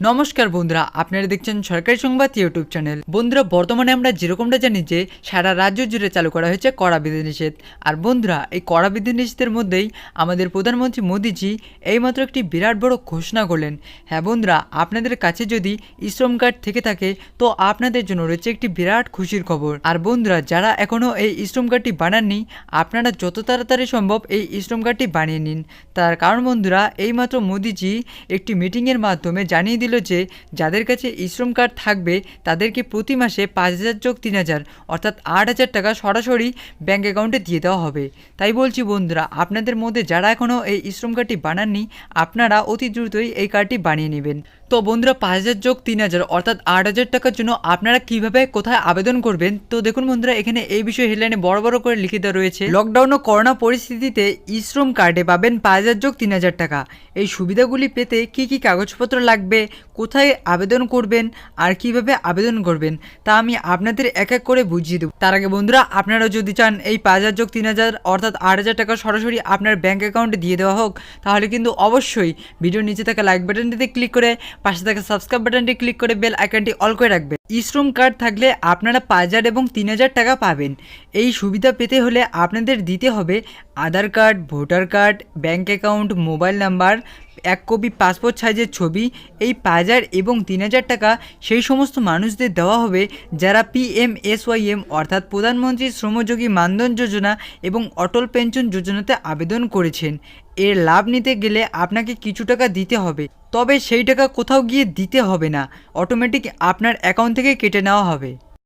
নমস্কার বন্ধুরা, আপনারা দেখছেন সরকারি সংবাদ ইউটিউব চ্যানেল। বন্ধুরা, বর্তমানে আমরা যেরকমটা জানি যে সারা রাজ্য জুড়ে চালু করা হয়েছে কড়া বিধিনিষেধ। আর বন্ধুরা, এই কড়া বিধিনিষেধের মধ্যেই আমাদের প্রধানমন্ত্রী মোদিজি এইমাত্র একটি বিরাট বড় ঘোষণা করলেন। হ্যাঁ বন্ধুরা, আপনাদের কাছে যদি শ্রম কার্ড থেকে থাকে তো আপনাদের জন্য রয়েছে একটি বিরাট খুশির খবর। আর বন্ধুরা, যারা এখনও এই শ্রম কার্ডটি বানাননি, আপনারা যত তাড়াতাড়ি সম্ভব এই শ্রম কার্ডটি বানিয়ে নিন। তার কারণ বন্ধুরা, এইমাত্র মোদিজি একটি মিটিংয়ের মাধ্যমে জানিয়ে দিল যে যাদের কাছে শ্রম কার্ড থাকবে তাদেরকে প্রতি মাসে 5,000 যোগ 3,000 অর্থাৎ 8,000 টাকা সরাসরি ব্যাঙ্ক অ্যাকাউন্টে দিয়ে দেওয়া হবে। তাই বলছি বন্ধুরা, আপনাদের মধ্যে যারা এখনও এই শ্রম কার্ডটি বানাননি, আপনারা অতি দ্রুতই এই কার্ডটি বানিয়ে নেবেন। তো বন্ধুরা, 5,000 যোগ 3,000 অর্থাৎ 8,000 টাকার জন্য আপনারা কিভাবে কোথায় আবেদন করবেন, তো দেখুন বন্ধুরা, এখানে এই বিষয়ে হেডলাইনে বড় বড় করে লিখে দেওয়া রয়েছে। লকডাউন ও করোনা পরিস্থিতিতে শ্রম কার্ডে পাবেন 5,000 যোগ 3,000 টাকা। এই সুবিধাগুলি পেতে কি কি কাগজপত্র লাগবে, কোথায় আবেদন করবেন আর কিভাবে আবেদন করবেন তা আমি আপনাদের এক এক করে বুঝিয়ে দেব। তার আগে বন্ধুরা, আপনারা যদি চান এই 5,000 যোগ 3,000 অর্থাৎ 8,000 টাকা সরাসরি আপনার ব্যাঙ্ক অ্যাকাউন্টে দিয়ে দেওয়া হোক, তাহলে কিন্তু অবশ্যই ভিডিওর নিচে থাকা লাইক বাটনটিতে ক্লিক করে পাশে থাকা সাবস্ক্রাইব বাটনটি ক্লিক করে বেল আইকনটি অল করে রাখবেন। শ্রম কার্ড থাকলে আপনারা 5,000 এবং 3,000 টাকা পাবেন। এই সুবিধা পেতে হলে আপনাদের দিতে হবে Aadhaar card, voter card, bank account, mobile number, 1 copy passport সাইজের ছবি। এই 5,000 এবং 3,000 টাকা সেই সমস্ত মানুষদের দেওয়া হবে যারা PMSYM অর্থাৎ প্রধানমন্ত্রী শ্রমযোগী মানধন যোজনা এবং অটল পেনশন যোজনাতে আবেদন করেছেন। এর লাভ নিতে গেলে আপনাকে কিছু টাকা দিতে হবে, তবে সেই টাকা কোথাও গিয়ে দিতে হবে না, অটোমেটিক আপনার অ্যাকাউন্ট থেকে কেটে নেওয়া হবে।